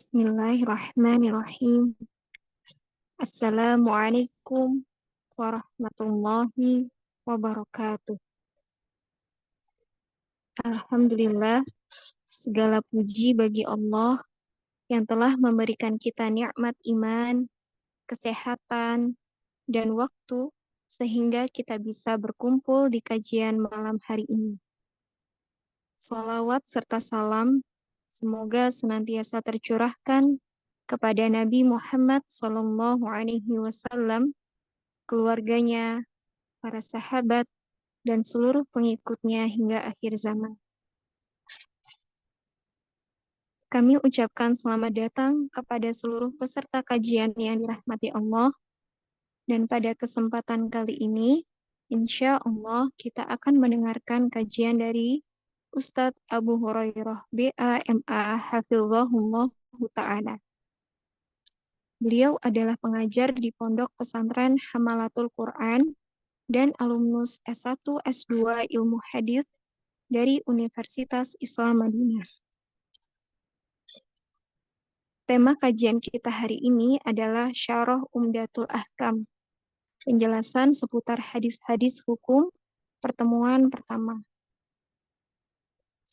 Bismillahirrahmanirrahim. Assalamualaikum warahmatullahi wabarakatuh. Alhamdulillah, segala puji bagi Allah yang telah memberikan kita nikmat iman, kesehatan, dan waktu sehingga kita bisa berkumpul di kajian malam hari ini. Salawat serta salam semoga senantiasa tercurahkan kepada Nabi Muhammad SAW, keluarganya, para sahabat, dan seluruh pengikutnya hingga akhir zaman. Kami ucapkan selamat datang kepada seluruh peserta kajian yang dirahmati Allah, dan pada kesempatan kali ini, insya Allah kita akan mendengarkan kajian dari Ustadz Abu Hurairah BA.MA Hafizahullah Ta'ala. Beliau adalah pengajar di Pondok Pesantren Hamalatul Quran dan alumnus S1 S2 Ilmu Hadis dari Universitas Islam Madinah. Tema kajian kita hari ini adalah Syarah Umdatul Ahkam, penjelasan seputar hadis-hadis hukum pertemuan pertama.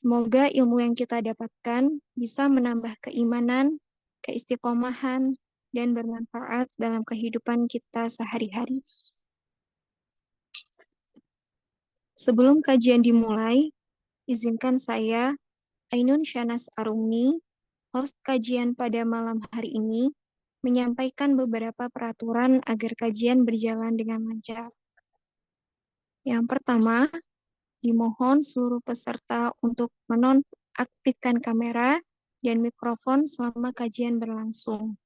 Semoga ilmu yang kita dapatkan bisa menambah keimanan, keistiqomahan, dan bermanfaat dalam kehidupan kita sehari-hari. Sebelum kajian dimulai, izinkan saya, Ainun Syanas Arumi, host kajian pada malam hari ini, menyampaikan beberapa peraturan agar kajian berjalan dengan lancar. Yang pertama, dimohon seluruh peserta untuk menonaktifkan kamera dan mikrofon selama kajian berlangsung.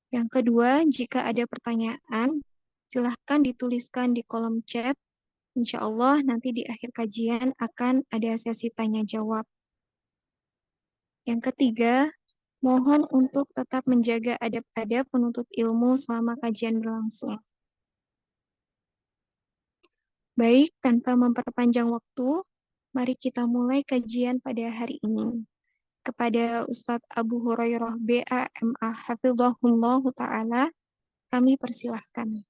Yang kedua, jika ada pertanyaan, silahkan dituliskan di kolom chat. Insya Allah nanti di akhir kajian akan ada sesi tanya-jawab. Yang ketiga, mohon untuk tetap menjaga adab-adab penuntut ilmu selama kajian berlangsung. Baik, tanpa memperpanjang waktu, mari kita mulai kajian pada hari ini. Kepada Ustadz Abu Hurairah BA.MA Hafizahullah Ta'ala, kami persilahkan.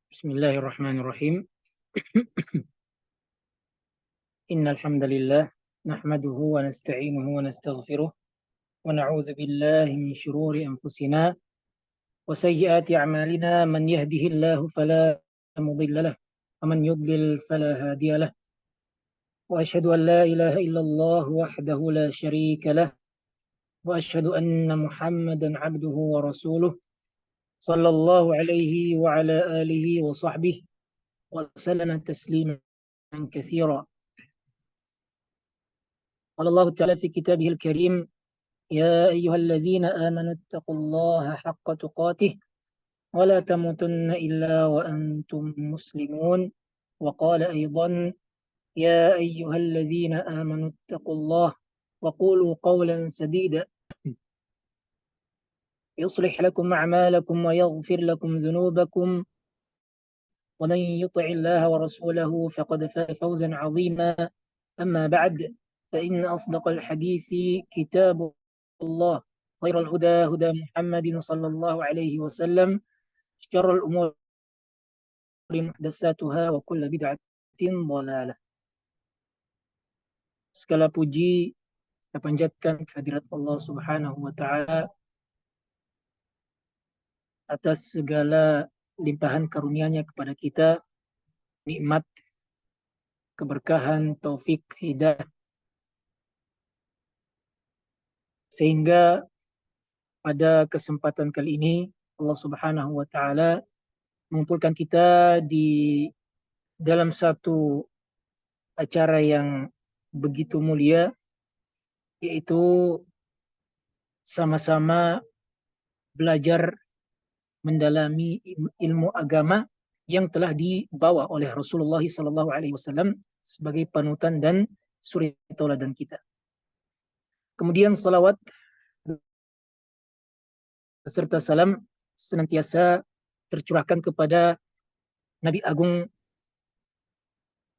Bismillahirrahmanirrahim. Innal hamdalillah nahmaduhu wa nasta'inuhu wa nastaghfiruh wa na'udzu billahi min shururi anfusina wa sayyiati a'malina man yahdihillahu fala mudilla lahu wa man yudlil fala hadiya lahu wa asyhadu an la ilaha illallah wahdahu la syarika lahu wa asyhadu anna Muhammadan 'abduhu wa rasuluh sallallahu alaihi wa ala alihi wa sahbihi wa sallama tasliman katsira. قال الله تعالى في كتابه الكريم يا أيها الذين آمنوا اتقوا الله حق تقاته ولا تموتن إلا وأنتم مسلمون وقال أيضا يا أيها الذين آمنوا اتقوا الله وقولوا قولا سديدا يصلح لكم أعمالكم ويغفر لكم ذنوبكم ومن يطع الله ورسوله فقد فاز فوزا عظيما أما بعد فإن أصدق الحديث كتاب الله خير الهدى هدى محمد صلى الله عليه وسلم شر الأمور محدثاتها وكل بدعة ضلالة. Segala puji kita panjatkan kehadirat Allah Subhanahu wa Ta'ala atas segala limpahan karunia-Nya kepada kita, nikmat, keberkahan, taufik, hidayah, sehingga pada kesempatan kali ini Allah Subhanahu wa Ta'ala mengumpulkan kita di dalam satu acara yang begitu mulia, yaitu sama-sama belajar mendalami ilmu agama yang telah dibawa oleh Rasulullah SAW sebagai panutan dan suri tauladan kita. Kemudian salawat serta salam senantiasa tercurahkan kepada Nabi Agung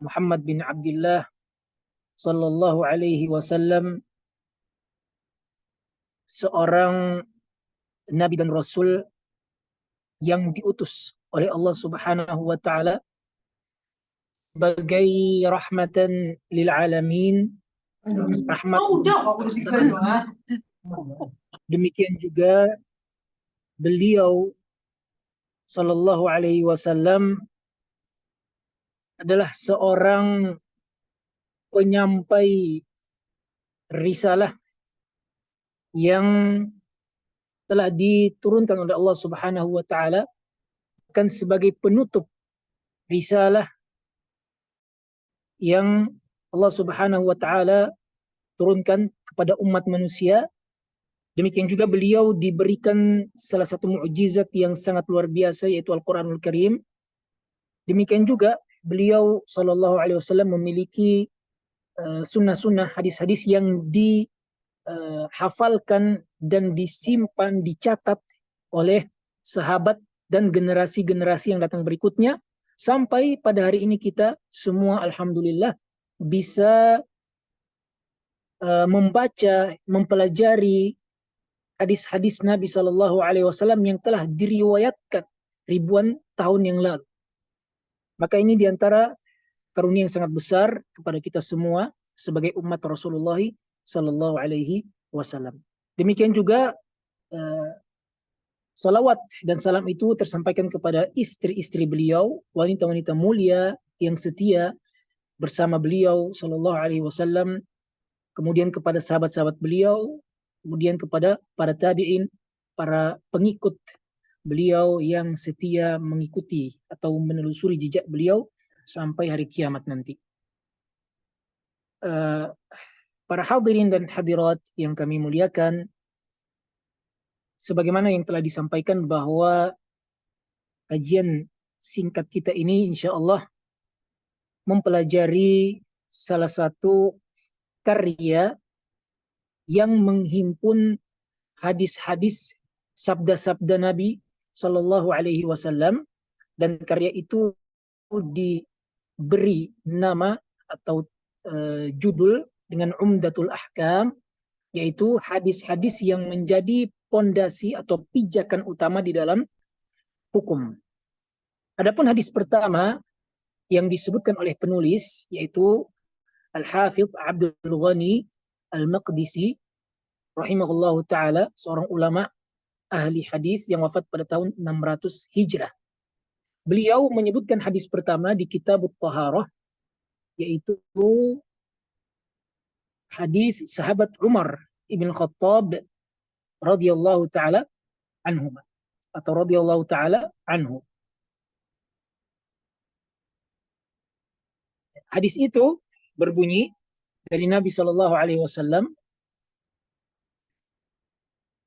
Muhammad bin Abdullah sallallahu alaihi wasallam, seorang nabi dan rasul yang diutus oleh Allah Subhanahu wa taala sebagai rahmatan lil alamin, rahmat. Demikian juga beliau sallallahu alaihi wasallam adalah seorang penyampai risalah yang telah diturunkan oleh Allah Subhanahu wa taala kan sebagai penutup risalah yang Allah Subhanahu wa taala turunkan kepada umat manusia. Demikian juga beliau diberikan salah satu mukjizat yang sangat luar biasa, yaitu Al-Quranul Karim. Demikian juga beliau sallallahu alaihi wasallam memiliki sunnah-sunnah, hadis-hadis yang dihafalkan dan disimpan, dicatat oleh sahabat dan generasi-generasi yang datang berikutnya, sampai pada hari ini kita semua alhamdulillah bisa membaca, mempelajari hadis-hadis Nabi Shallallahu Alaihi Wasallam yang telah diriwayatkan ribuan tahun yang lalu. Maka ini diantara karunia yang sangat besar kepada kita semua sebagai umat Rasulullah Shallallahu Alaihi Wasallam. Demikian juga salawat dan salam itu tersampaikan kepada istri-istri beliau, wanita-wanita mulia yang setia bersama beliau Shallallahu Alaihi Wasallam, kemudian kepada sahabat-sahabat beliau, kemudian kepada para tabi'in, para pengikut beliau yang setia mengikuti atau menelusuri jejak beliau sampai hari kiamat nanti. Para hadirin dan hadirat yang kami muliakan, sebagaimana yang telah disampaikan bahwa kajian singkat kita ini insya Allah mempelajari salah satu karya yang menghimpun hadis-hadis sabda-sabda Nabi Sallallahu Alaihi Wasallam, dan karya itu diberi nama atau judul dengan Umdatul Ahkam, yaitu hadis-hadis yang menjadi pondasi atau pijakan utama di dalam hukum. Adapun hadis pertama yang disebutkan oleh penulis yaitu Al-Hafidh Abdul Ghani Al-Maqdisi rahimahullahu ta'ala, seorang ulama ahli hadis yang wafat pada tahun 600 Hijrah. Beliau menyebutkan hadis pertama di Kitab At-Taharah, yaitu hadis sahabat Umar ibn Khattab radhiyallahu ta'ala anhu atau radhiyallahu ta'ala anhu. Hadis itu berbunyi dari Nabi Shallallahu Alaihi Wasallam.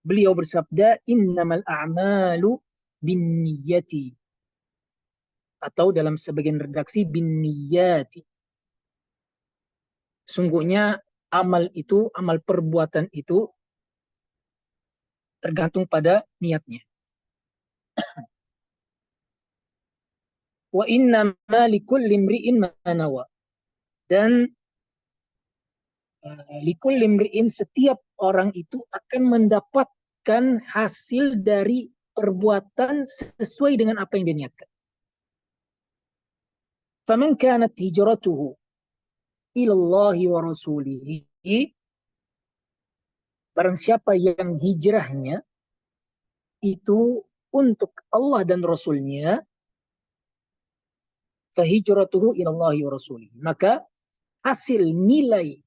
Beliau bersabda, innamal a'malu binniyati, atau dalam sebagian redaksi binniyati. Sungguhnya amal itu, amal perbuatan itu tergantung pada niatnya. Wa innama likulli imri'in ma nawa. Dan likulli imri'in, setiap orang itu akan mendapatkan hasil dari perbuatan sesuai dengan apa yang dia niatkan. Faman kanat hijratuhu ila Allah wa rasulihi, barang siapa yang hijrahnya itu untuk Allah dan Rasulnya, fahijratuhu ila Allah wa rasulihi, maka hasil nilai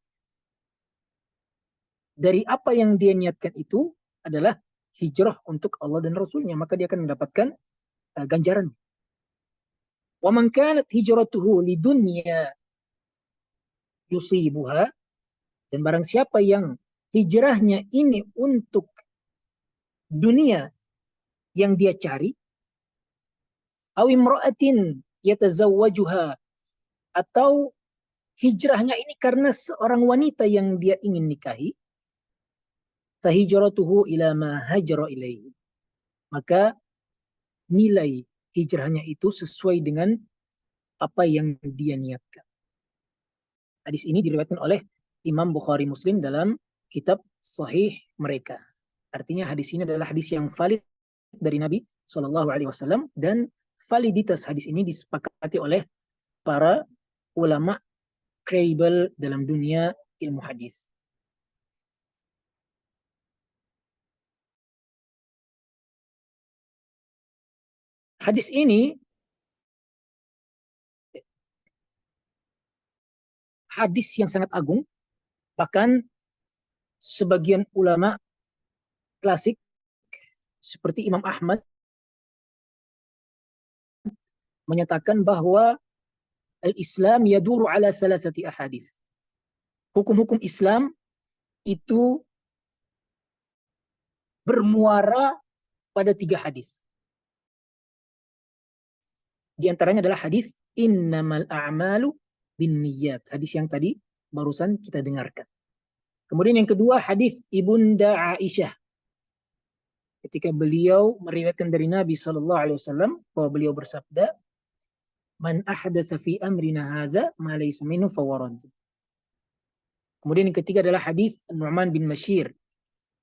dari apa yang dia niatkan itu adalah hijrah untuk Allah dan Rasulnya, maka dia akan mendapatkan ganjaran. Wa man kanat hijratuhu lidunya yusibuha, dan barang siapa yang hijrahnya ini untuk dunia yang dia cari, aw imra'atin yatazawwajuha, atau hijrahnya ini karena seorang wanita yang dia ingin nikahi, fahijratuhu ila ma hajra ilaihi, maka nilai hijrahnya itu sesuai dengan apa yang dia niatkan. Hadis ini diriwayatkan oleh Imam Bukhari Muslim dalam kitab sahih mereka. Artinya hadis ini adalah hadis yang valid dari Nabi Shallallahu Alaihi Wasallam, dan validitas hadis ini disepakati oleh para ulama kredibel dalam dunia ilmu hadis. Hadis ini hadis yang sangat agung, bahkan sebagian ulama klasik seperti Imam Ahmad menyatakan bahwa al-Islam yaduru ala salasati ahadis. Hukum-hukum Islam itu bermuara pada 3 hadis. Di antaranya adalah hadis innamal a'malu binniyat. Hadis yang tadi barusan kita dengarkan. Kemudian yang kedua hadis Ibunda Aisyah. Ketika beliau meriwayatkan dari Nabi Shallallahu Alaihi Wasallam bahwa beliau bersabda, "Man ahdatsa fi amrina hadza ma laysa minhu fawarad." Kemudian yang ketiga adalah hadis Nu'man bin Bashir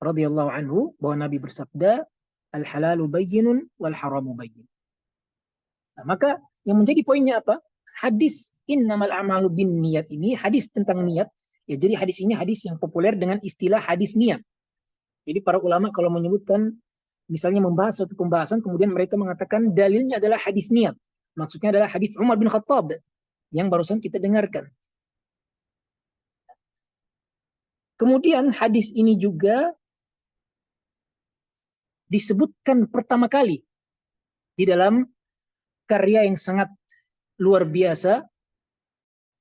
radhiyallahu anhu bahwa Nabi bersabda, "Al-halalu bayyinun wal haramu bayyin." Nah, maka yang menjadi poinnya apa? Hadis innamal a'malu binniyat ini hadis tentang niat. Ya, jadi hadis ini hadis yang populer dengan istilah hadis niat. Jadi para ulama kalau menyebutkan misalnya membahas suatu pembahasan kemudian mereka mengatakan dalilnya adalah hadis niat. Maksudnya adalah hadis Umar bin Khattab yang barusan kita dengarkan. Kemudian hadis ini juga disebutkan pertama kali di dalam karya yang sangat luar biasa,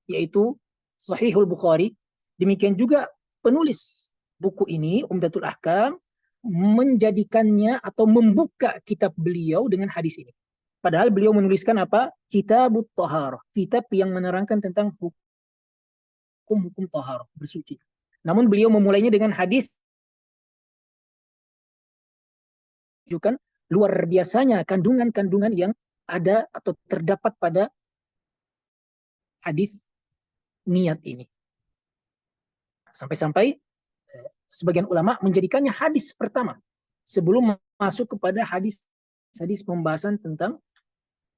yaitu Sahihul Bukhari. Demikian juga penulis buku ini, Umdatul Ahkam, menjadikannya atau membuka kitab beliau dengan hadis ini. Padahal beliau menuliskan apa? Kitabut Thaharah, kitab yang menerangkan tentang hukum-hukum taharah, bersuci. Namun beliau memulainya dengan hadis menunjukkan luar biasanya kandungan-kandungan yang ada atau terdapat pada hadis niat ini. Sampai-sampai sebagian ulama menjadikannya hadis pertama sebelum masuk kepada hadis pembahasan tentang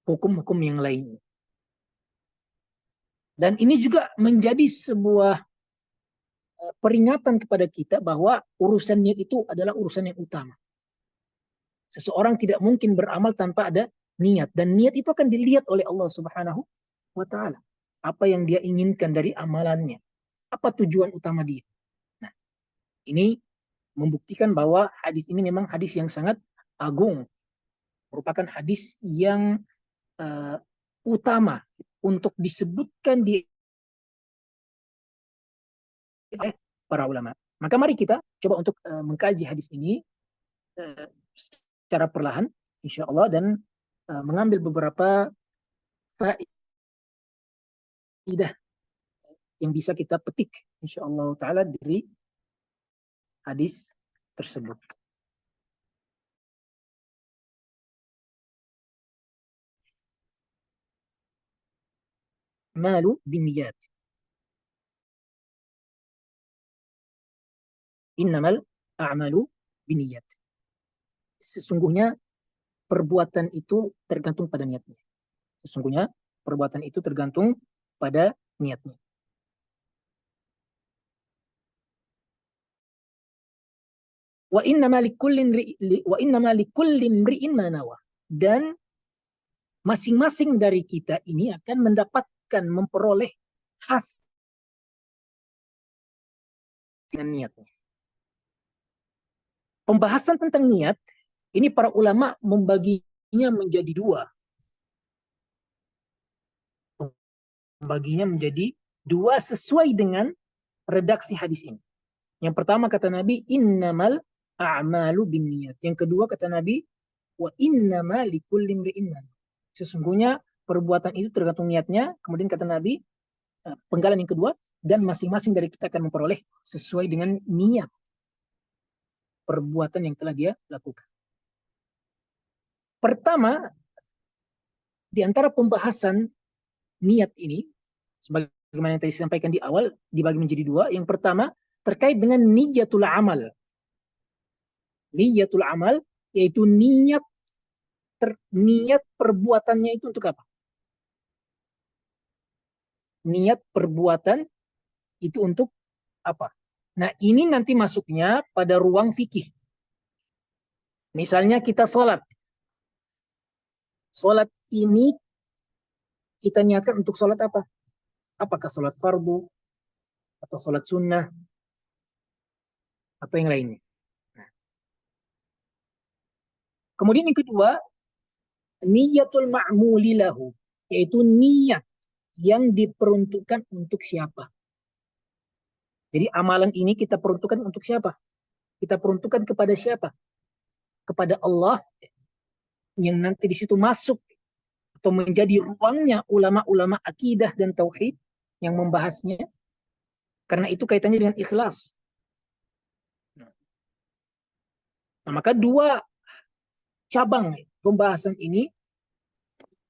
hukum-hukum yang lainnya. Dan ini juga menjadi sebuah peringatan kepada kita bahwa urusan niat itu adalah urusan yang utama. Seseorang tidak mungkin beramal tanpa ada niat, dan niat itu akan dilihat oleh Allah Subhanahu wa taala. Apa yang dia inginkan dari amalannya, apa tujuan utama dia. Nah, ini membuktikan bahwa hadis ini memang hadis yang sangat agung, merupakan hadis yang utama untuk disebutkan di para ulama. Maka mari kita coba untuk mengkaji hadis ini secara perlahan, insya Allah, dan mengambil beberapa faedah yang bisa kita petik, insya Allah Ta'ala, dari hadis tersebut. Malu bin niyat. Innamal a'malu bin niyat. Sesungguhnya perbuatan itu tergantung pada niatnya. Sesungguhnya perbuatan itu tergantung pada niatnya. Wa innama likulli imri'in ma nawa. Dan masing-masing dari kita ini akan mendapatkan, memperoleh hasil dengan niatnya. Pembahasan tentang niat ini para ulama membaginya menjadi dua. Membaginya menjadi dua sesuai dengan redaksi hadis ini. Yang pertama kata Nabi, innamal a'malu binniyat. Yang kedua kata Nabi, wa innama likulli imri'in ma nawa. Sesungguhnya perbuatan itu tergantung niatnya. Kemudian kata Nabi, penggalan yang kedua, dan masing-masing dari kita akan memperoleh sesuai dengan niat perbuatan yang telah dia lakukan. Pertama, di antara pembahasan niat ini, sebagaimana yang tadi disampaikan di awal, dibagi menjadi dua. Yang pertama, terkait dengan niyatul amal. Niyatul amal, yaitu niat perbuatannya itu untuk apa? Niat perbuatan itu untuk apa? Nah, ini nanti masuknya pada ruang fikih. Misalnya kita sholat. Sholat ini kita niatkan untuk sholat apa? Apakah sholat fardu, atau sholat sunnah, atau yang lainnya. Nah, kemudian yang kedua, niyatul ma'muli lahu, yaitu niat yang diperuntukkan untuk siapa. Jadi amalan ini kita peruntukkan untuk siapa? Kita peruntukkan kepada siapa? Kepada Allah, yang nanti di situ masuk atau menjadi ruangnya ulama-ulama akidah dan tauhid yang membahasnya. Karena itu kaitannya dengan ikhlas. Nah, maka dua cabang pembahasan ini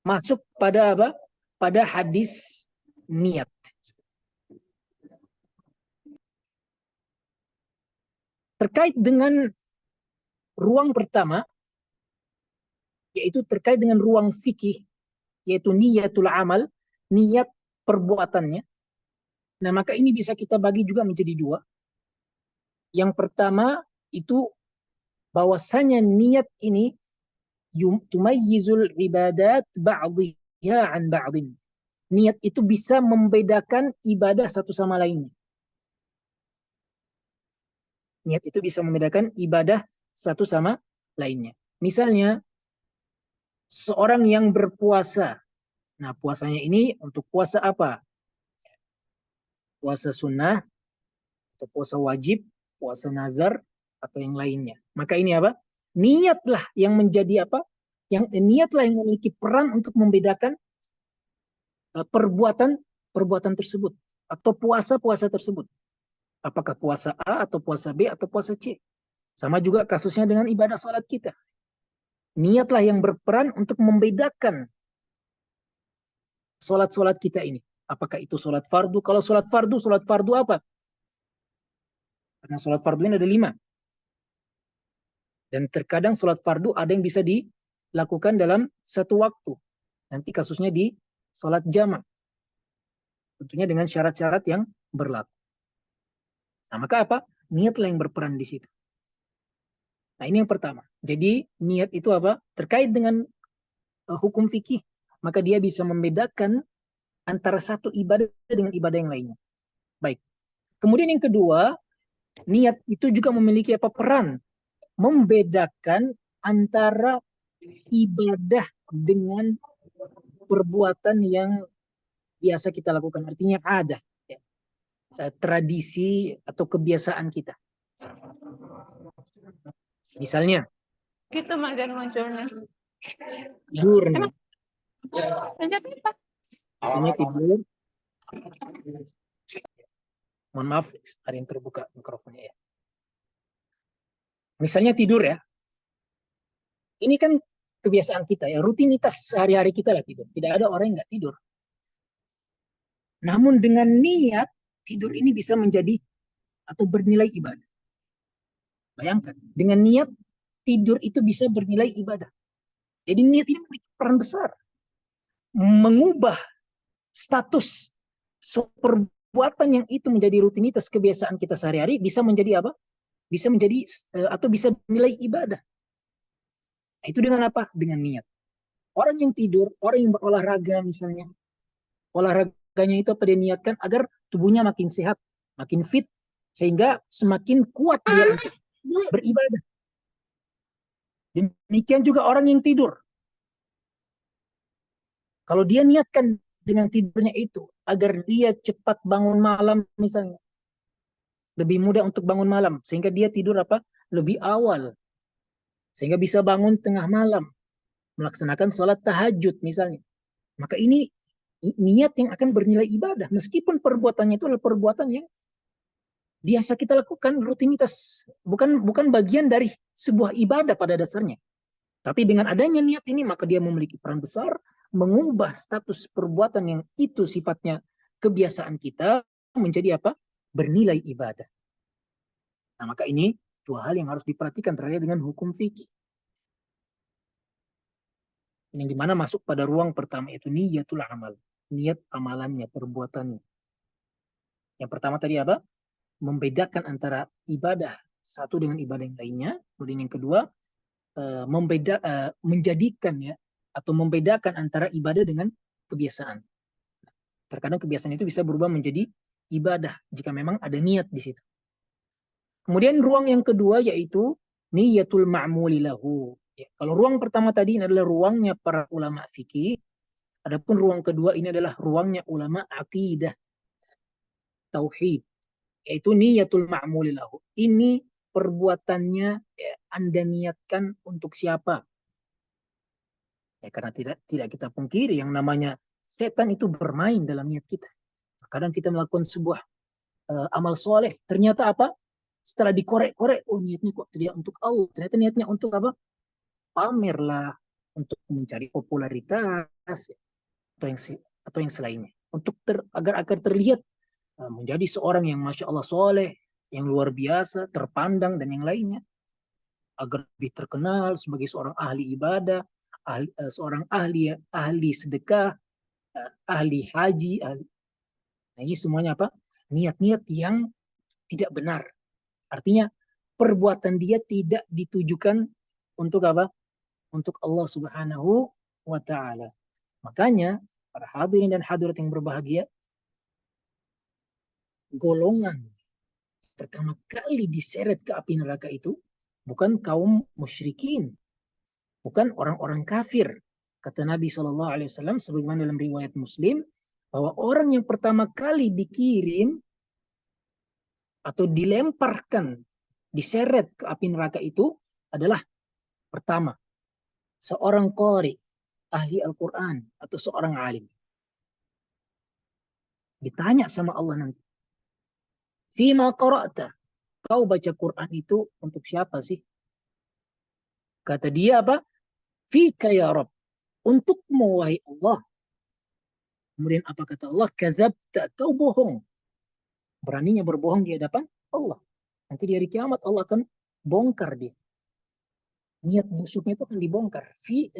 masuk pada apa? Pada hadis niat. Terkait dengan ruang pertama, yaitu terkait dengan ruang fikih, yaitu niyatul amal, niat perbuatannya. Nah, maka ini bisa kita bagi juga menjadi dua. Yang pertama itu bahwasanya niat ini tumayyizul ibadat ba'dhiha an ba'dhin. Niat itu bisa membedakan ibadah satu sama lainnya. Niat itu bisa membedakan ibadah satu sama lainnya. Misalnya, seorang yang berpuasa. Nah, puasanya ini untuk puasa apa? Puasa sunnah, atau puasa wajib, puasa nazar, atau yang lainnya. Maka ini apa? Niatlah yang menjadi apa? Niatlah yang memiliki peran untuk membedakan perbuatan tersebut atau puasa-puasa tersebut. Apakah puasa A atau puasa B atau puasa C? Sama juga kasusnya dengan ibadah salat kita. Niatlah yang berperan untuk membedakan salat-salat kita ini. Apakah itu salat fardu? Kalau salat fardu apa? Karena salat fardu ini ada 5. Dan terkadang salat fardu ada yang bisa dilakukan dalam satu waktu. Nanti kasusnya di salat jamak. Tentunya dengan syarat-syarat yang berlaku. Nah, maka apa? Niatlah yang berperan di situ. Nah, ini yang pertama. Jadi niat itu apa? Terkait dengan hukum fikih, maka dia bisa membedakan antara satu ibadah dengan ibadah yang lainnya. Baik. Kemudian yang kedua, niat itu juga memiliki apa? Peran membedakan antara ibadah dengan perbuatan yang biasa kita lakukan. Artinya ada tradisi atau kebiasaan kita. Misalnya Gitu Mak munculnya. tidur nih. Lanjut apa? Misalnya tidur. Mohon maaf, ada yang terbuka mikrofonnya ya. Misalnya tidur ya. Ini kan kebiasaan kita ya, rutinitas sehari-hari kita lah tidur. Tidak ada orang yang nggak tidur. Namun dengan niat, tidur ini bisa menjadi atau bernilai ibadah. Bayangkan, dengan niat, tidur itu bisa bernilai ibadah. Jadi niat ini memiliki peran besar. Mengubah status perbuatan yang itu menjadi rutinitas kebiasaan kita sehari-hari bisa menjadi apa? Bisa menjadi atau bisa bernilai ibadah. Nah, itu dengan apa? Dengan niat. Orang yang tidur, orang yang berolahraga misalnya, olahraganya itu apa dia niatkan agar tubuhnya makin sehat, makin fit, sehingga semakin kuat dia untuk beribadah. Demikian juga orang yang tidur. Kalau dia niatkan dengan tidurnya itu agar dia cepat bangun malam misalnya, lebih mudah untuk bangun malam, sehingga dia tidur apa? Lebih awal, sehingga bisa bangun tengah malam, melaksanakan sholat tahajud misalnya. Maka ini niat yang akan bernilai ibadah, meskipun perbuatannya itu adalah perbuatan yang biasa kita lakukan, rutinitas, bukan bagian dari sebuah ibadah pada dasarnya. Tapi dengan adanya niat ini, maka dia memiliki peran besar mengubah status perbuatan yang itu sifatnya kebiasaan kita menjadi apa? Bernilai ibadah. Nah, maka ini dua hal yang harus diperhatikan terkait dengan hukum fikih. Yang dimana masuk pada ruang pertama itu niyatul amal. Niat amalannya, perbuatannya. Yang pertama tadi apa? Membedakan antara ibadah satu dengan ibadah yang lainnya. Kemudian yang kedua, menjadikan ya, atau membedakan antara ibadah dengan kebiasaan. Terkadang kebiasaan itu bisa berubah menjadi ibadah jika memang ada niat di situ. Kemudian ruang yang kedua yaitu niyatul ma'muli lahu. Ya, kalau ruang pertama tadi ini adalah ruangnya para ulama fikih, adapun ruang kedua ini adalah ruangnya ulama akidah, tauhid, yaitu niyatul ma'muli lahu. Ini perbuatannya ya, Anda niatkan untuk siapa? Ya, karena tidak kita pungkiri yang namanya setan itu bermain dalam niat kita. Kadang kita melakukan sebuah amal soleh, ternyata apa? Setelah dikorek-korek, oh niatnya kok tidak untuk Allah, ternyata niatnya untuk apa? Pamer lah, untuk mencari popularitas atau yang selainnya, untuk agar terlihat menjadi seorang yang masya Allah soleh, yang luar biasa, terpandang dan yang lainnya, agar lebih terkenal sebagai seorang ahli ibadah, seorang ahli sedekah, ahli haji, ahli. Nah, ini semuanya apa? Niat-niat yang tidak benar. Artinya perbuatan dia tidak ditujukan untuk apa? Untuk Allah Subhanahu wa taala. Makanya para hadirin dan hadirat yang berbahagia, golongan pertama kali diseret ke api neraka itu bukan kaum musyrikin, bukan orang-orang kafir. Kata Nabi SAW sebagaimana dalam riwayat Muslim, bahwa orang yang pertama kali dikirim atau dilemparkan, diseret ke api neraka itu adalah pertama, seorang qari, ahli Al-Quran, atau seorang alim. Ditanya sama Allah nanti, Fima qara'ta, kau baca Quran itu untuk siapa sih? Kata dia apa? Fika ya Rabb, untukmu wahai Allah. Kemudian apa kata Allah? Kadzabta, kau bohong. Beraninya berbohong di hadapan Allah. Nanti di hari kiamat Allah akan bongkar dia. Niat busuknya itu akan dibongkar.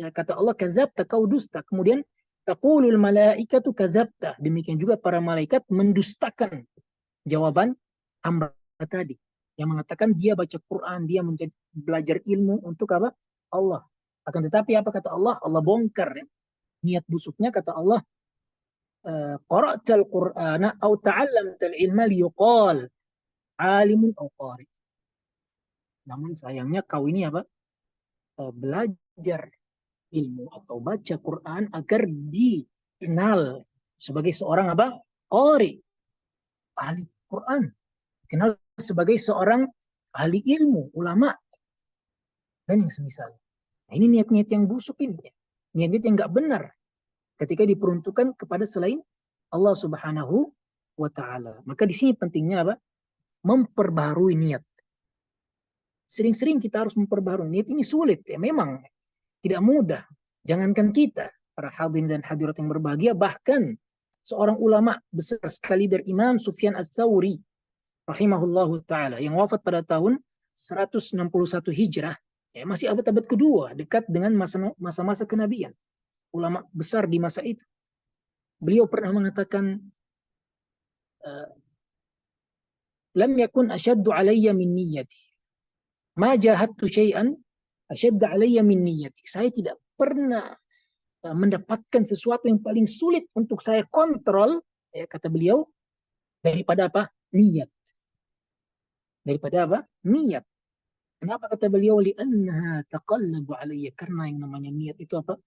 Kata Allah, kadzabta, kau dusta. Kemudian taqulul malaikatu kadzabta. Demikian juga para malaikat mendustakan jawaban hamba tadi. Yang mengatakan dia baca Quran, dia belajar ilmu untuk apa? Allah. Akan tetapi apa kata Allah? Allah bongkar ya. Niat busuknya kata Allah, qara'tal Qur'ana aw ta'allamtal ilma liyuqal alimun aw qari. Namun sayangnya kau ini apa? Belajar ilmu atau baca Quran agar dikenal sebagai seorang apa? Qari, ahli Quran. Kenal sebagai seorang ahli ilmu, ulama, dan yang semisal. Nah, ini niat-niat yang busuk ini. Niat-niat yang nggak benar ketika diperuntukkan kepada selain Allah Subhanahu wa Ta'ala. Maka di sini pentingnya apa? Memperbaharui niat. Sering-sering kita harus memperbaharui niat. Ini sulit ya, memang tidak mudah. Jangankan kita, para hadirin dan hadirat yang berbahagia, bahkan seorang ulama besar sekali dari Imam Sufyan Ats-Tsauri rahimahullahu ta'ala yang wafat pada tahun 161 Hijrah, ya, masih abad-abad kedua, dekat dengan masa-masa kenabian, ulama besar di masa itu. Beliau pernah mengatakan, lam yakun asyaddu alayya min niyyati, ma jahadtu syai'an asyaddu alayya min niyyati. Saya tidak pernah mendapatkan sesuatu yang paling sulit untuk saya kontrol, ya, kata beliau, daripada apa? Niat. Daripada apa? Niat. Kenapa kata beliau? Li'annaha taqallabu alayya. Karena yang namanya niat itu apa?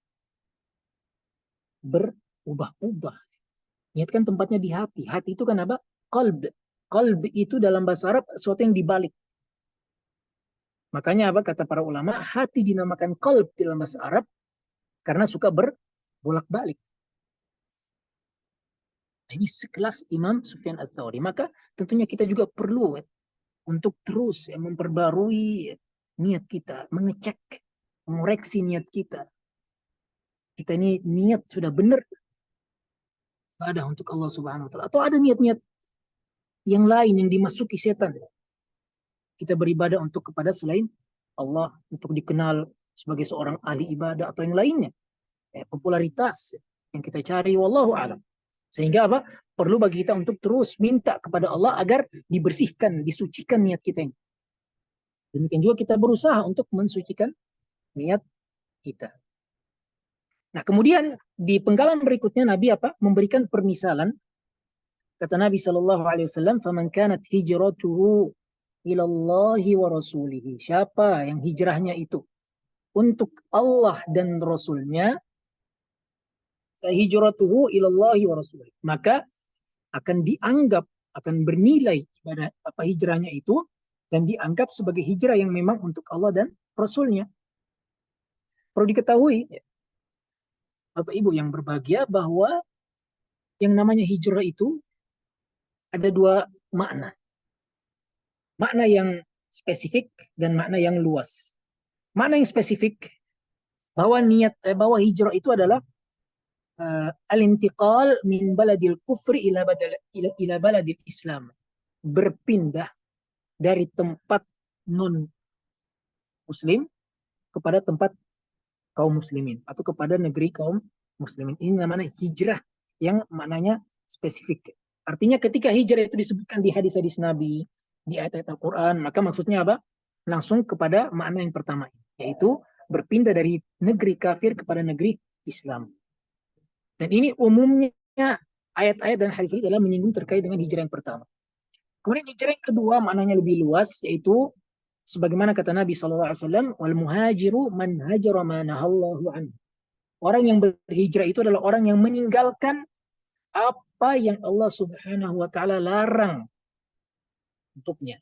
Berubah-ubah. Niat kan tempatnya di hati. Hati itu kan apa? Qalb. Qalb itu dalam bahasa Arab sesuatu yang dibalik. Makanya apa kata para ulama? Hati dinamakan qalb dalam bahasa Arab karena suka berbolak-balik. Nah, ini sekelas Imam Sufyan Ats-Tsauri. Maka tentunya kita juga perlu untuk terus memperbarui niat kita, mengecek mengoreksi niat kita. Kita ini niat sudah benar ibadah untuk Allah Subhanahu wa taala, atau ada niat-niat yang lain yang dimasuki setan. Kita beribadah untuk kepada selain Allah, untuk dikenal sebagai seorang ahli ibadah atau yang lainnya. Popularitas yang kita cari, wallahu a'lam. Sehingga apa? Perlu bagi kita untuk terus minta kepada Allah agar dibersihkan, disucikan niat kita ini. Demikian juga kita berusaha untuk mensucikan niat kita. Nah, kemudian di penggalan berikutnya Nabi memberikan permisalan. Kata Nabi SAW, "Faman kanat hijratuhu ilallahi wa rasulihi." Siapa yang hijrahnya itu untuk Allah dan Rasulnya, fa hijratuhu ilallahi wa rasulihi, maka akan dianggap, akan bernilai ibadah hijrahnya itu, dan dianggap sebagai hijrah yang memang untuk Allah dan Rasulnya. Perlu diketahui, Bapak Ibu yang berbahagia, bahwa yang namanya hijrah itu ada dua makna. Makna yang spesifik dan makna yang luas. Makna yang spesifik bahwa bahwa hijrah itu adalah al-intiqal min baladil kufri ila baladil Islam. Berpindah dari tempat non muslim kepada tempat kaum muslimin, atau kepada negeri kaum muslimin. Ini namanya hijrah yang maknanya spesifik. Artinya ketika hijrah itu disebutkan di hadis-hadis Nabi, di ayat-ayat Al-Quran, maka maksudnya apa? Langsung kepada makna yang pertama, yaitu berpindah dari negeri kafir kepada negeri Islam. Dan ini umumnya ayat-ayat dan hadis adalah menyinggung terkait dengan hijrah yang pertama. Kemudian hijrah yang kedua maknanya lebih luas, yaitu sebagaimana kata Nabi SAW, wal muhajiru man hajara ma nahallahu anhu. Orang yang berhijrah itu adalah orang yang meninggalkan apa yang Allah Subhanahu wa taala larang untuknya.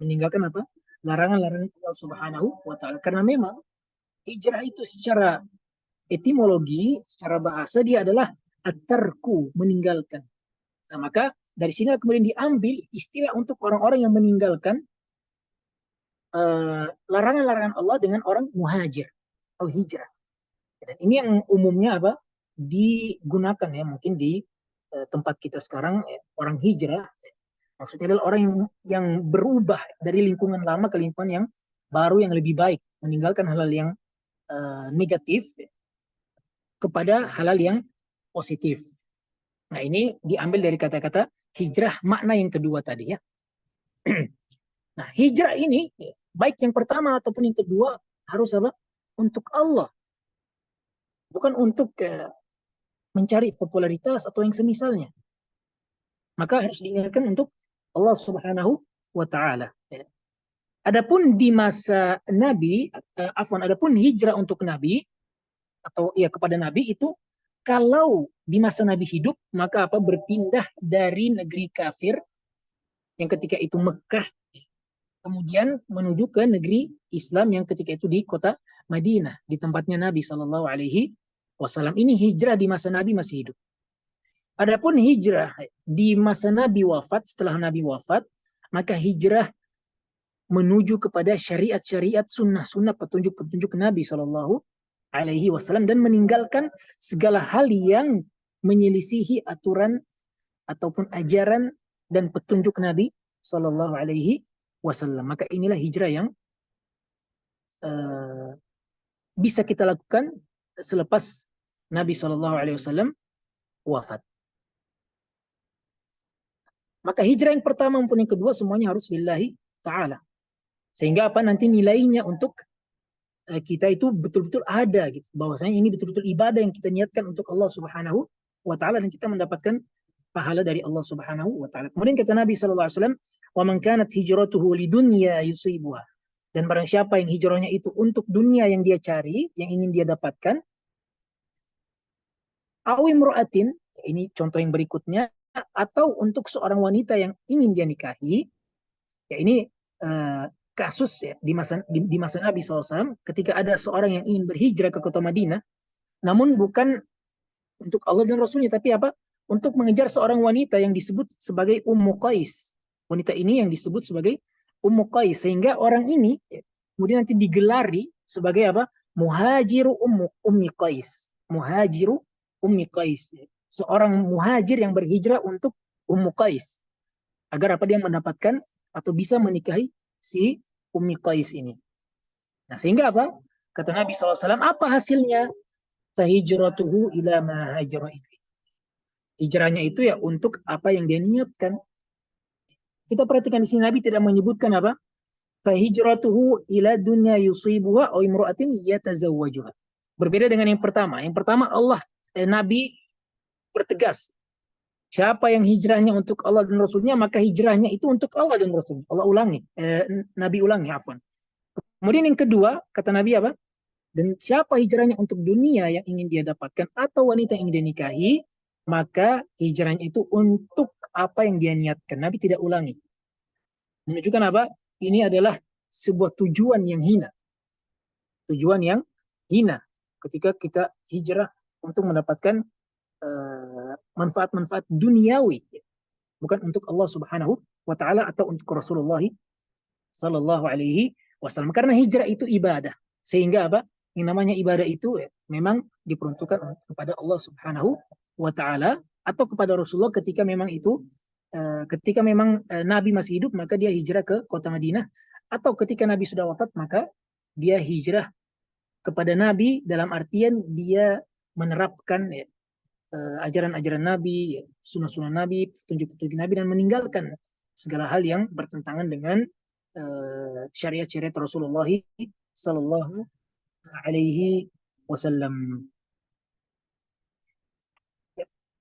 Meninggalkan apa? Larangan-larangan Allah Subhanahu wa taala. Karena memang hijrah itu secara etimologi, secara bahasa dia adalah at-tarku, meninggalkan. Nah, maka dari sini kemudian diambil istilah untuk orang-orang yang meninggalkan larangan-larangan Allah dengan orang muhajir atau hijrah. Dan ini yang umumnya digunakan ya, mungkin di tempat kita sekarang, orang hijrah maksudnya adalah orang yang berubah dari lingkungan lama ke lingkungan yang baru, yang lebih baik, meninggalkan hal-hal yang negatif kepada hal-hal yang positif. Nah, ini diambil dari kata-kata hijrah makna yang kedua tadi ya. Nah, hijrah ini baik yang pertama ataupun yang kedua harus untuk Allah. Bukan untuk mencari popularitas atau yang semisalnya. Maka harus diingatkan untuk Allah Subhanahu wa taala. Adapun di masa Nabi, adapun hijrah untuk Nabi atau kepada Nabi itu, kalau di masa Nabi hidup, maka berpindah dari negeri kafir yang ketika itu Mekah, kemudian menuju ke negeri Islam yang ketika itu di kota Madinah, di tempatnya Nabi Shallallahu Alaihi Wasallam. Ini hijrah di masa Nabi masih hidup. Adapun hijrah di masa Nabi wafat, setelah Nabi wafat, maka hijrah menuju kepada syariat-syariat, sunnah-sunnah, petunjuk-petunjuk Nabi Shallallahu Alaihi Wasallam, dan meninggalkan segala hal yang menyelisihi aturan ataupun ajaran dan petunjuk Nabi Shallallahu Alaihi Wasallam. Maka inilah hijrah yang bisa kita lakukan selepas Nabi Shallallahu Alaihi Wasallam wafat. Maka hijrah yang pertama maupun yang kedua semuanya harus lillahi ta'ala. Sehingga nanti nilainya untuk kita itu betul-betul ada gitu. Bahwasanya ini betul-betul ibadah yang kita niatkan untuk Allah Subhanahu wa taala, dan kita mendapatkan pahala dari Allah Subhanahu wa taala. Kemudian kata Nabi sallallahu alaihi wasallam, "Wa man kanat hijratuhu lidunya yusibuha." Dan barang siapa yang hijrahnya itu untuk dunia yang dia cari, yang ingin dia dapatkan, aw imra'atin, ini contoh yang berikutnya, atau untuk seorang wanita yang ingin dia nikahi, ya ini kasus ya di masa Nabi SAW, ketika ada seorang yang ingin berhijrah ke kota Madinah, namun bukan untuk Allah dan Rasulnya, tapi untuk mengejar seorang wanita yang disebut sebagai Ummu Qais. Wanita ini yang disebut sebagai Ummu Qais, sehingga orang ini kemudian nanti digelari sebagai apa? Muhajiru Ummi Qais. Muhajiru Ummi Qais. Seorang muhajir yang berhijrah untuk Ummu Qais. Agar apa dia mendapatkan atau bisa menikahi si Ummi Qais ini. Nah, sehingga apa? Kata Nabi SAW, apa hasilnya? Fahijratuhu ila ma hajra ilaihi. Hijrahnya itu ya untuk apa yang dia niatkan. Kita perhatikan di sini Nabi tidak menyebutkan apa? Fahijratuhu ila dunya yusibuha aw imra'atin yatazawwajuha. Berbeda dengan yang pertama. Yang pertama Nabi bertegas. Siapa yang hijrahnya untuk Allah dan Rasulnya, maka hijrahnya itu untuk Allah dan Rasulnya. Allah ulangi. Nabi ulangi, afwan. Kemudian yang kedua, kata Nabi apa? Dan siapa hijrahnya untuk dunia yang ingin dia dapatkan atau wanita yang ingin dia nikahi, maka hijrahnya itu untuk apa yang dia niatkan. Nabi tidak ulangi. Menunjukkan apa? Ini adalah sebuah tujuan yang hina. Tujuan yang hina ketika kita hijrah untuk mendapatkan manfaat-manfaat duniawi, bukan untuk Allah Subhanahu wa taala atau untuk Rasulullah sallallahu alaihi wasallam. Karena hijrah itu ibadah. Sehingga apa? Yang namanya ibadah itu memang diperuntukkan kepada Allah Subhanahu wa taala atau kepada Rasulullah ketika memang Nabi masih hidup, maka dia hijrah ke kota Madinah, atau ketika Nabi sudah wafat maka dia hijrah kepada Nabi dalam artian dia menerapkan ajaran-ajaran Nabi, sunnah-sunnah Nabi, petunjuk-petunjuk Nabi, dan meninggalkan segala hal yang bertentangan dengan syariat-syariat Rasulullah sallallahu alaihi wasallam.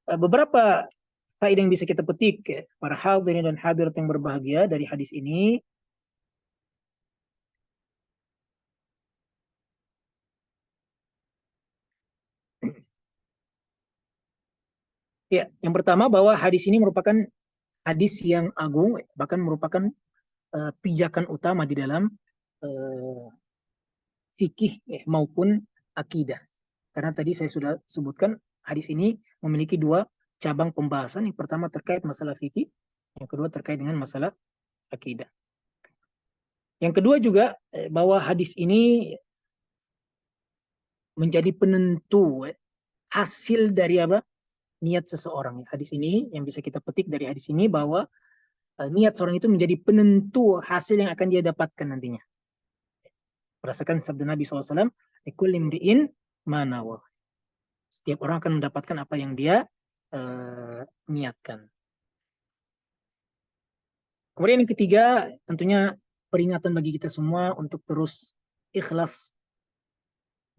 Beberapa faedah yang bisa kita petik para hadirin dan hadirat yang berbahagia dari hadis ini. Ya, yang pertama bahwa hadis ini merupakan hadis yang agung, bahkan merupakan pijakan utama di dalam fikih maupun akidah. Karena tadi saya sudah sebutkan hadis ini memiliki dua cabang pembahasan. Yang pertama terkait masalah fikih, yang kedua terkait dengan masalah akidah. Yang kedua juga bahwa hadis ini menjadi penentu hasil dari apa? Niat seseorang. Hadis ini yang bisa kita petik dari hadis ini bahwa niat seorang itu menjadi penentu hasil yang akan dia dapatkan nantinya. Berdasarkan sabda Nabi SAW, "Likulli imri'in ma nawa." Setiap orang akan mendapatkan apa yang dia niatkan. Kemudian yang ketiga, tentunya peringatan bagi kita semua untuk terus ikhlas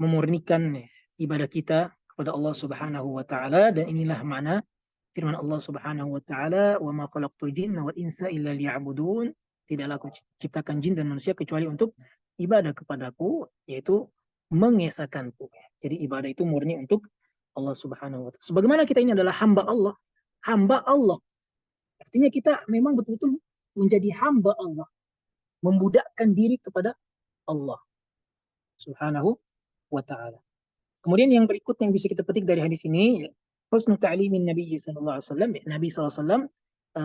memurnikan ibadah kita kepada Allah Subhanahu wa taala, dan inilah makna firman Allah Subhanahu wa taala, "Wa ma khalaqtul jinna wal insa illa liya'budun." Tidaklah aku ciptakan jin dan manusia kecuali untuk ibadah kepadaku, yaitu mengesahkanku. Jadi ibadah itu murni untuk Allah Subhanahu wa taala. Sebagaimana kita ini adalah hamba Allah. Hamba Allah. Artinya kita memang betul-betul menjadi hamba Allah, membudakkan diri kepada Allah Subhanahu wa taala. Kemudian yang berikut yang bisa kita petik dari hadis ini, husnul ta'limin Nabi sallallahu alaihi wasallam. Nabi sallallahu alaihi wasallam,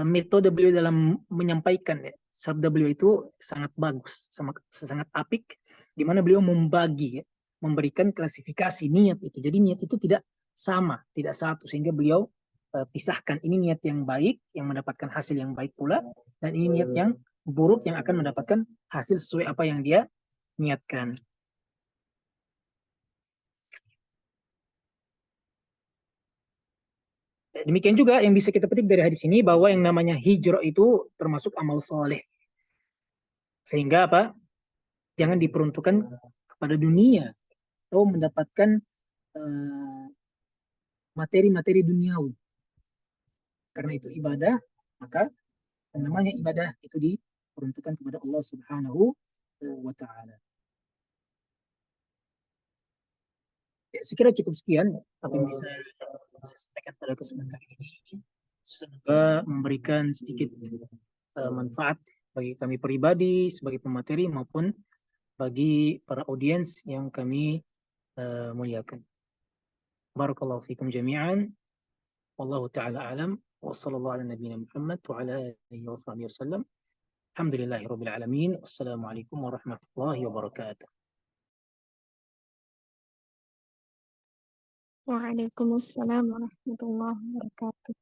metode beliau dalam menyampaikan sabda beliau itu sangat bagus, sangat apik, di mana beliau memberikan klasifikasi niat itu. Jadi niat itu tidak sama, tidak satu, sehingga beliau pisahkan, ini niat yang baik yang mendapatkan hasil yang baik pula, dan ini niat yang buruk yang akan mendapatkan hasil sesuai apa yang dia niatkan. Demikian juga yang bisa kita petik dari hadis ini bahwa yang namanya hijrah itu termasuk amal soleh. Sehingga apa? Jangan diperuntukkan kepada dunia atau mendapatkan materi-materi duniawi. Karena itu ibadah, maka yang namanya ibadah itu diperuntukkan kepada Allah Subhanahu wa taala. Ya, sekira cukup sekian apa yang bisa saya sampaikan pada kesempatan kali ini. Semoga memberikan sedikit manfaat bagi kami pribadi sebagai pemateri maupun bagi para audiens yang kami muliakan. Barakallahu fikum jami'an. Wallahu ta'ala alam. Wa sallallahu ala nabiyina Muhammad wa ala alihi wa sahbihi wasallam. Alhamdulillahi rabbil alamin. Wassalamualaikum warahmatullahi wabarakatuh. Waalaikumsalam warahmatullahi wabarakatuh.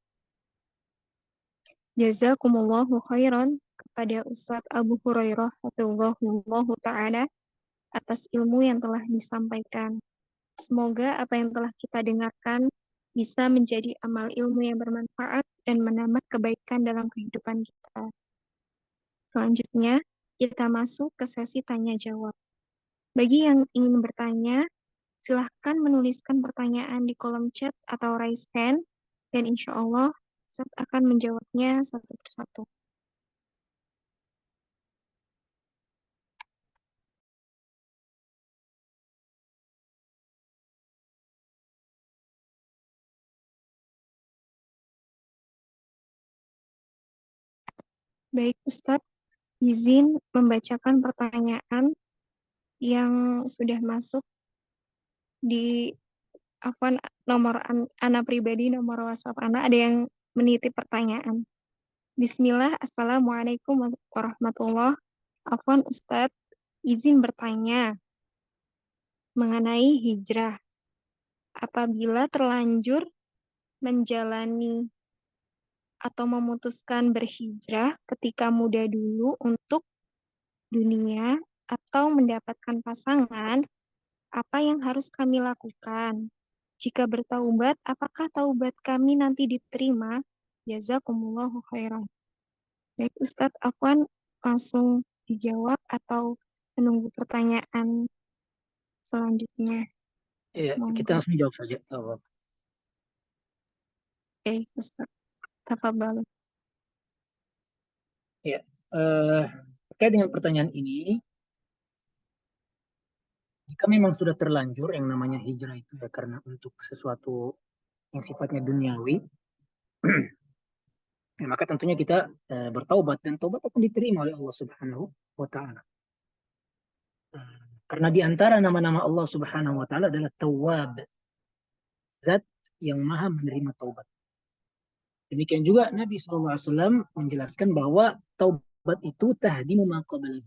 Jazakumullahu khairan kepada Ustadz Abu Hurairah hafizahullahu ta'ala atas ilmu yang telah disampaikan. Semoga apa yang telah kita dengarkan bisa menjadi amal ilmu yang bermanfaat dan menambah kebaikan dalam kehidupan kita. Selanjutnya, kita masuk ke sesi tanya-jawab. Bagi yang ingin bertanya, silahkan menuliskan pertanyaan di kolom chat atau raise hand, dan insya Allah Ustaz akan menjawabnya satu persatu. Baik Ustadz, izin membacakan pertanyaan yang sudah masuk di nomor Ana pribadi, nomor WhatsApp Ana, ada yang menitip pertanyaan. Bismillah, Assalamualaikum warahmatullahi wabarakatuh. Ustadz, izin bertanya mengenai hijrah. Apabila terlanjur menjalani atau memutuskan berhijrah ketika muda dulu untuk dunia atau mendapatkan pasangan, apa yang harus kami lakukan? Jika bertaubat, apakah taubat kami nanti diterima? Jazakumullahu khairan. Baik Ustadz Afwan, langsung dijawab atau menunggu pertanyaan selanjutnya? Iya, Monggo. kita langsung jawab saja. Oke, Ustadz. Tafadhal. Ya, terkait dengan pertanyaan ini, jika memang sudah terlanjur yang namanya hijrah itu ya karena untuk sesuatu yang sifatnya duniawi, ya, maka tentunya kita bertaubat dan taubat akan diterima oleh Allah Subhanahu wa taala. Karena di antara nama-nama Allah Subhanahu wa taala adalah Tawwab, zat yang maha menerima taubat. Demikian juga Nabi SAW menjelaskan bahwa taubat itu tahdimu ma qablahu,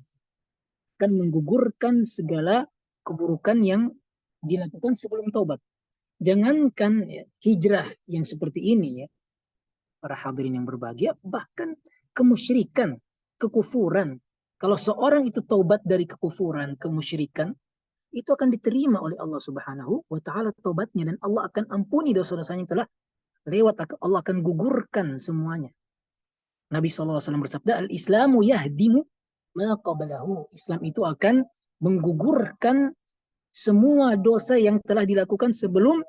akan menggugurkan segala keburukan yang dilakukan sebelum taubat. Jangankan ya, hijrah yang seperti ini ya, para hadirin yang berbahagia, bahkan kemusyrikan, kekufuran. Kalau seorang itu taubat dari kekufuran, kemusyrikan, itu akan diterima oleh Allah Subhanahu wa taala taubatnya, dan Allah akan ampuni dosa-dosanya yang telah lewat. Allah akan gugurkan semuanya. Nabi SAW bersabda, Al-Islamu yahdimu ma qablahu. Islam itu akan menggugurkan semua dosa yang telah dilakukan sebelum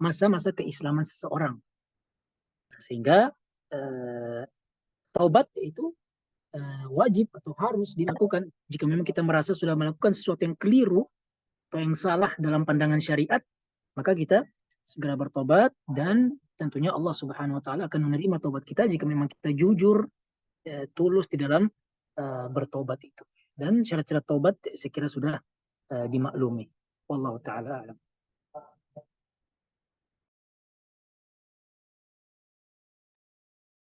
masa-masa keislaman seseorang. Sehingga taubat itu wajib atau harus dilakukan jika memang kita merasa sudah melakukan sesuatu yang keliru atau yang salah dalam pandangan syariat, maka kita segera bertobat, dan tentunya Allah Subhanahu wa taala akan menerima tobat kita jika memang kita jujur, tulus di dalam bertobat itu. Dan syarat-syarat tobat saya kira sudah dimaklumi. Wallahu taala alam.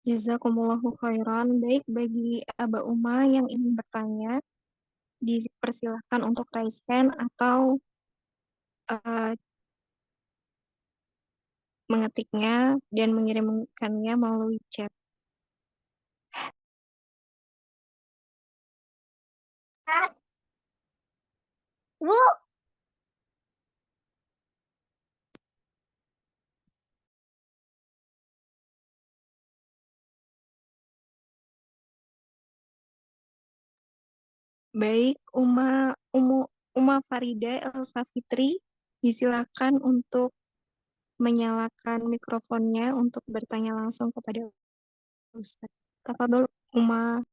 Jazakumullahu khairan. Baik, bagi Aba Uma yang ingin bertanya, dipersilahkan untuk raise hand atau mengetiknya dan mengirimkannya melalui chat. Bu. Baik, Uma Farida Elsa Fitri, disilakan untuk menyalakan mikrofonnya untuk bertanya langsung kepada Ustaz. Tafadhol Uma.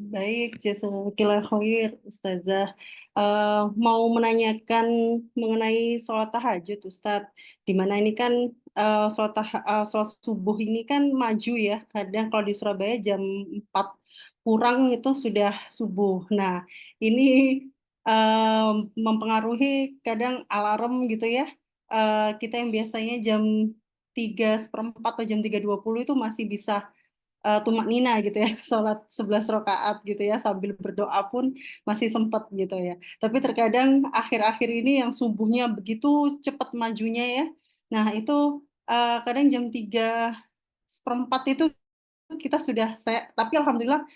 Baik, jazakallahu khair, Ustazah. Mau menanyakan mengenai sholat tahajud, Ustadz. Di mana ini kan sholat subuh ini kan maju ya. Kadang kalau di Surabaya jam 4 kurang itu sudah subuh. Nah, ini mempengaruhi kadang alarm gitu ya. Kita yang biasanya jam 3:15 atau jam 3:20 itu masih bisa tumak nina gitu ya, sholat 11 rakaat gitu ya, sambil berdoa pun masih sempat gitu ya. Tapi terkadang akhir-akhir ini yang subuhnya begitu cepat majunya ya. Nah itu kadang jam 3:04 itu kita sudah tapi alhamdulillah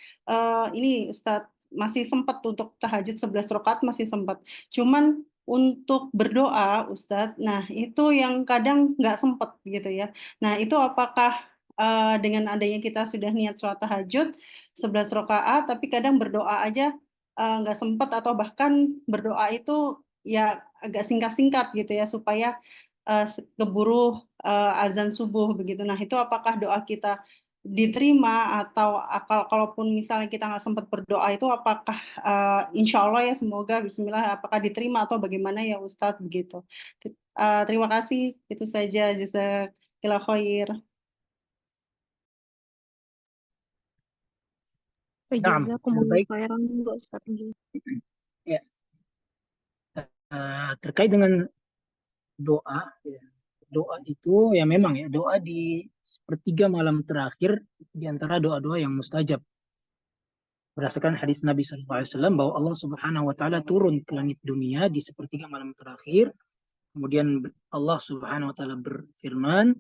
ini Ustadz masih sempat untuk tahajud 11 rakaat masih sempat. Cuman untuk berdoa Ustadz, nah itu yang kadang nggak sempat gitu ya. Nah itu apakah dengan adanya kita sudah niat sholat tahajud 11 rakaat, tapi kadang berdoa aja nggak sempat atau bahkan berdoa itu ya agak singkat-singkat gitu ya supaya keburu azan subuh begitu. Nah itu apakah doa kita diterima atau kalaupun misalnya kita nggak sempat berdoa itu apakah insya Allah ya semoga Bismillah apakah diterima atau bagaimana ya Ustadz begitu. Terima kasih itu saja jazakallah khair. Naam, Jazakumullah baik. khairan Mbak Ustaz. Ya, terkait dengan doa, ya. Doa itu ya memang ya doa di sepertiga malam terakhir di antara doa-doa yang mustajab. Berdasarkan hadis Nabi SAW bahwa Allah Subhanahu Wa Taala turun ke langit dunia di sepertiga malam terakhir. Kemudian Allah Subhanahu Wa Taala berfirman,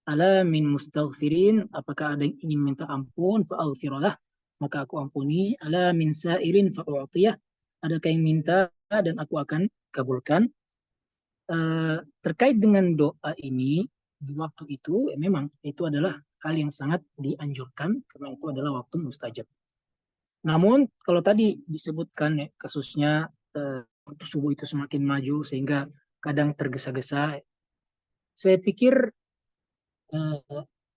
"Ala min mustaghfirin, apakah ada yang ingin minta ampun? Fa'aghfirullah, maka aku ampuni. Ala min sa'ilin fa'u'tiyah, adakah yang minta dan aku akan kabulkan." Terkait dengan doa ini di waktu itu ya memang itu adalah hal yang sangat dianjurkan karena itu adalah waktu mustajab. Namun kalau tadi disebutkan ya, kasusnya waktu subuh itu semakin maju sehingga kadang tergesa-gesa, saya pikir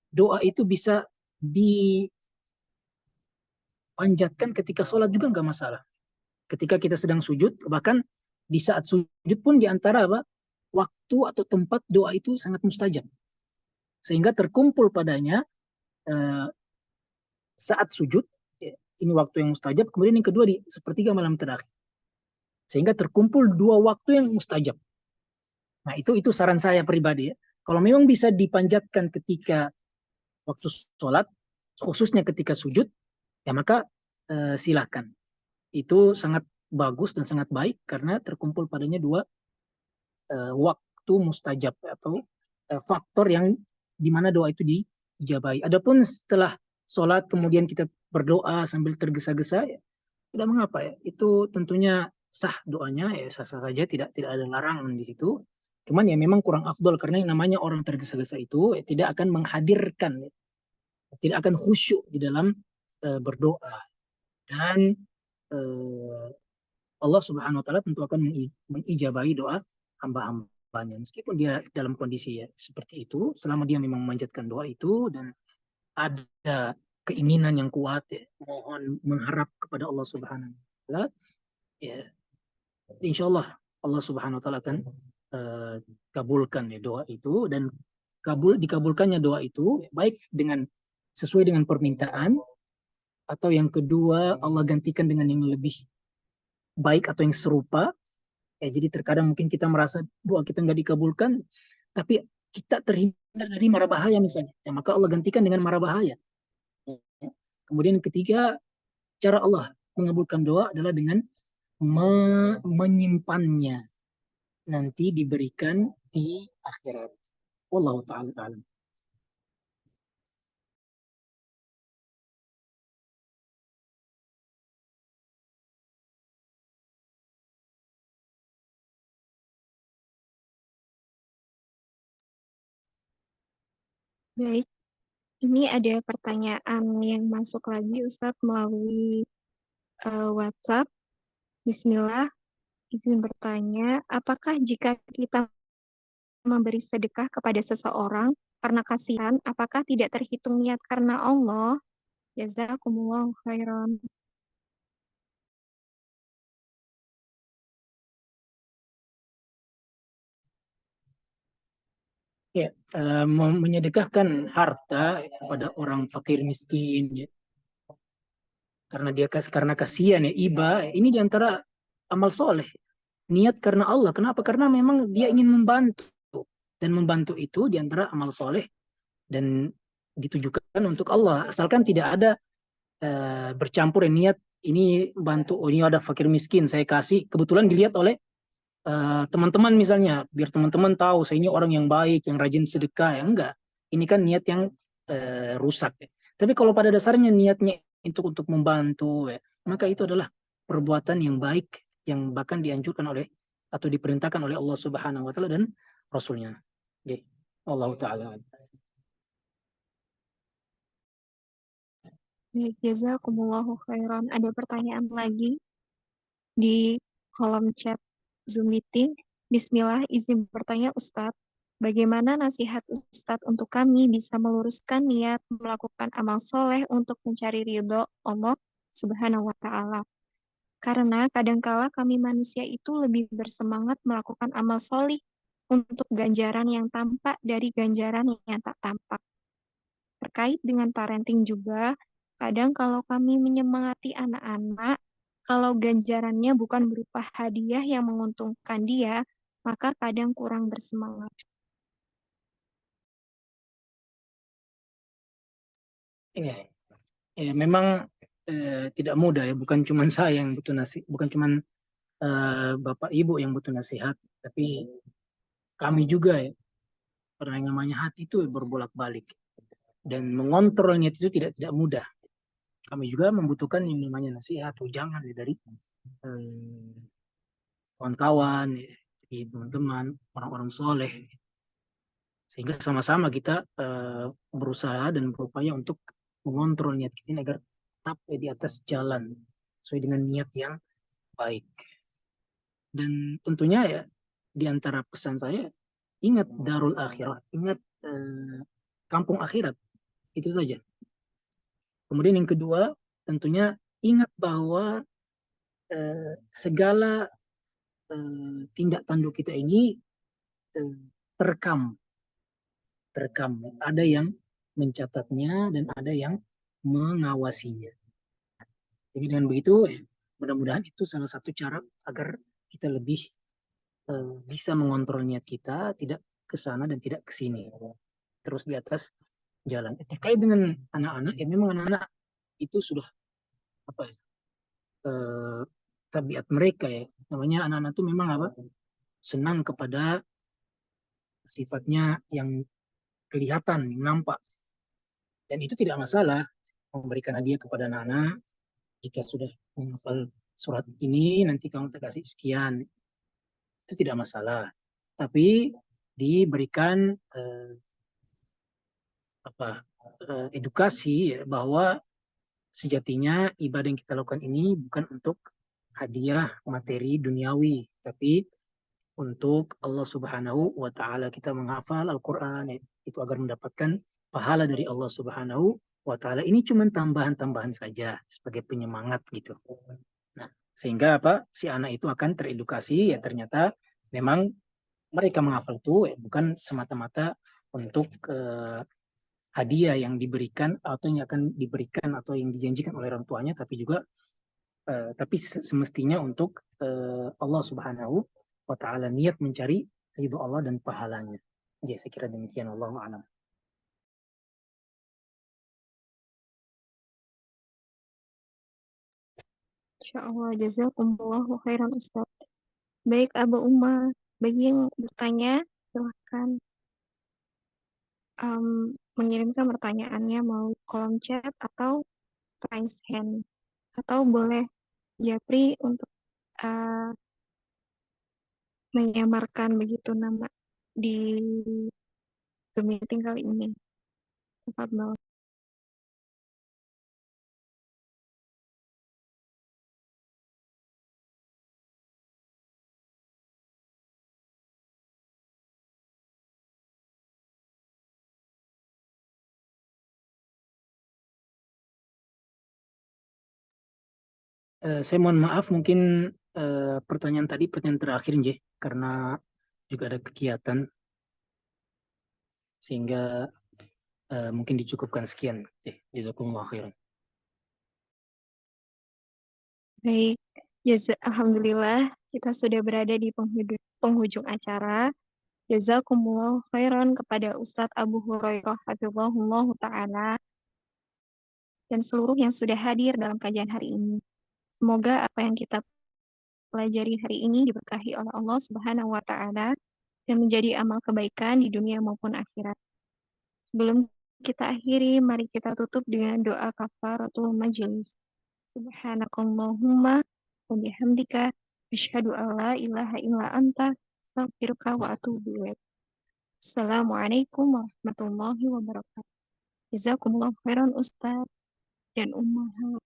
doa itu bisa dipanjatkan ketika sholat juga nggak masalah. Ketika kita sedang sujud, bahkan di saat sujud pun di antara waktu atau tempat doa itu sangat mustajab. Sehingga terkumpul padanya saat sujud, ini waktu yang mustajab, kemudian yang kedua di sepertiga malam terakhir. Sehingga terkumpul dua waktu yang mustajab. Nah itu saran saya pribadi ya. Kalau memang bisa dipanjatkan ketika waktu sholat, khususnya ketika sujud, ya maka silakan. Itu sangat bagus dan sangat baik karena terkumpul padanya dua waktu mustajab atau faktor yang dimana doa itu dijabai. Adapun setelah sholat kemudian kita berdoa sambil tergesa-gesa, ya, tidak mengapa ya. Itu tentunya sah doanya ya sah-sah saja, tidak ada larangan di situ. Cuman ya memang kurang afdol karena yang namanya orang tergesa-gesa itu ya, tidak akan menghadirkan, ya, tidak akan khusyuk di dalam berdoa dan Allah Subhanahu Wa Taala tentu akan mengijabahi doa hamba-hambanya meskipun dia dalam kondisi ya seperti itu selama dia memang memanjatkan doa itu dan ada keinginan yang kuat ya, mohon mengharap kepada Allah Subhanahu Wa Taala ya insya Allah Allah Subhanahu Wa Taala akan kabulkan ya doa itu dan dikabulkannya doa itu baik dengan sesuai dengan permintaan atau yang kedua Allah gantikan dengan yang lebih baik atau yang serupa. Ya, jadi terkadang mungkin kita merasa doa kita nggak dikabulkan, tapi kita terhindar dari mara bahaya misalnya. Ya, maka Allah gantikan dengan mara bahaya. Ya. Kemudian ketiga, cara Allah mengabulkan doa adalah dengan menyimpannya nanti diberikan di akhirat. Wallahu ta'ala alam. Baik, ini ada pertanyaan yang masuk lagi Ustadz melalui WhatsApp. Bismillah, izin bertanya, apakah jika kita memberi sedekah kepada seseorang karena kasihan, apakah tidak terhitung niat karena Allah? Jazakumullah khairan. Ya, menyedekahkan harta kepada orang fakir miskin ya, karena kasihan ya iba ini diantara amal soleh niat karena Allah. Kenapa? Karena memang dia ingin membantu dan membantu itu diantara amal soleh dan ditujukan untuk Allah, asalkan tidak ada bercampur niat ini bantu, oh ini ada fakir miskin saya kasih, kebetulan dilihat oleh teman-teman misalnya, biar teman-teman tahu saya ini orang yang baik, yang rajin sedekah, ya enggak. Ini kan niat yang rusak. Ya. Tapi kalau pada dasarnya niatnya untuk membantu, ya, maka itu adalah perbuatan yang baik, yang bahkan dianjurkan oleh atau diperintahkan oleh Allah Subhanahu Wa Taala dan Rasulnya. Oke. Allah Taala. Baik, jazakumullahu khairan. Ada pertanyaan lagi di kolom chat Zoom meeting. Bismillah, izin bertanya Ustadz, bagaimana nasihat Ustadz untuk kami bisa meluruskan niat melakukan amal soleh untuk mencari ridho Allah Subhanahu wa Ta'ala? Karena kadangkala kami manusia itu lebih bersemangat melakukan amal solih untuk ganjaran yang tampak dari ganjaran yang tak tampak. Terkait dengan parenting juga, kadang kalau kami menyemangati anak-anak, kalau ganjarannya bukan berupa hadiah yang menguntungkan dia, maka kadang kurang bersemangat. Ya, ya memang tidak mudah ya, bukan cuma saya yang butuh nasihat, bukan cuma bapak ibu yang butuh nasihat, tapi kami juga ya. Karena yang namanya hati itu berbolak-balik dan mengontrolnya itu tidak mudah. Kami juga membutuhkan yang namanya nasihat, ujangan ya, dari eh, kawan-kawan, ya, dari teman-teman, orang-orang soleh, sehingga sama-sama kita berusaha dan berupaya untuk mengontrol niat kita ini agar tetap di atas jalan sesuai dengan niat yang baik. Dan tentunya ya di antara pesan saya, ingat darul akhirah, ingat kampung akhirat, itu saja. Kemudian yang kedua, tentunya ingat bahwa segala tindak tanduk kita ini eh, terekam, terekam. Ada yang mencatatnya dan ada yang mengawasinya. Jadi dengan begitu, mudah-mudahan itu salah satu cara agar kita lebih bisa mengontrol niat kita, tidak ke sana dan tidak ke sini. Terus di atas jalan. Terkait dengan anak-anak, ya memang anak-anak itu sudah apa ya, eh, tabiat mereka ya. Namanya anak-anak itu memang apa? Senang kepada sifatnya yang kelihatan, yang nampak. Dan itu tidak masalah memberikan hadiah kepada anak-anak jika sudah menghafal surat ini nanti kamu kasih sekian. Itu tidak masalah. Tapi diberikan edukasi ya, bahwa sejatinya ibadah yang kita lakukan ini bukan untuk hadiah materi duniawi, tapi untuk Allah Subhanahu wa Ta'ala. Kita menghafal Al-Quran itu agar mendapatkan pahala dari Allah Subhanahu wa Ta'ala. Ini cuma tambahan-tambahan saja sebagai penyemangat gitu. Nah, sehingga apa? Si anak itu akan teredukasi ya, ternyata memang mereka menghafal itu bukan semata-mata untuk hadiah yang diberikan atau yang akan diberikan atau yang dijanjikan oleh orang tuanya, tapi juga tapi semestinya untuk Allah Subhanahu wa Ta'ala, niat mencari ridho Allah dan pahalanya. Jadi saya kira demikian, Allah a'lam. Insyaallah, jazakumullahu khairan Ustaz. Baik, Abu Umar, bagi yang bertanya, silahkan mengirimkan pertanyaannya mau kolom chat atau raise hand. Atau boleh Japri untuk uh, menyamarkan begitu nama di Zoom meeting kali ini. Tafadhol. Saya mohon maaf, mungkin pertanyaan tadi pertanyaan terakhir, Nje, karena juga ada kegiatan, sehingga mungkin dicukupkan sekian. Jazakumullah khairan. Baik, alhamdulillah kita sudah berada di penghujung acara. Jazakumullah khairan kepada Ustadz Abu Hurairah hafizahullah ta'ala dan seluruh yang sudah hadir dalam kajian hari ini. Semoga apa yang kita pelajari hari ini diberkahi oleh Allah Subhanahu wa Ta'ala dan menjadi amal kebaikan di dunia maupun akhirat. Sebelum kita akhiri, mari kita tutup dengan doa kafaratul majelis. Subhanakallahumma wa bihamdika asyhadu an la ilaha illa anta astaghfiruka wa atubu ilaik. Assalamualaikum warahmatullahi wabarakatuh. Jazakumullah khairan Ustaz dan Ummahat.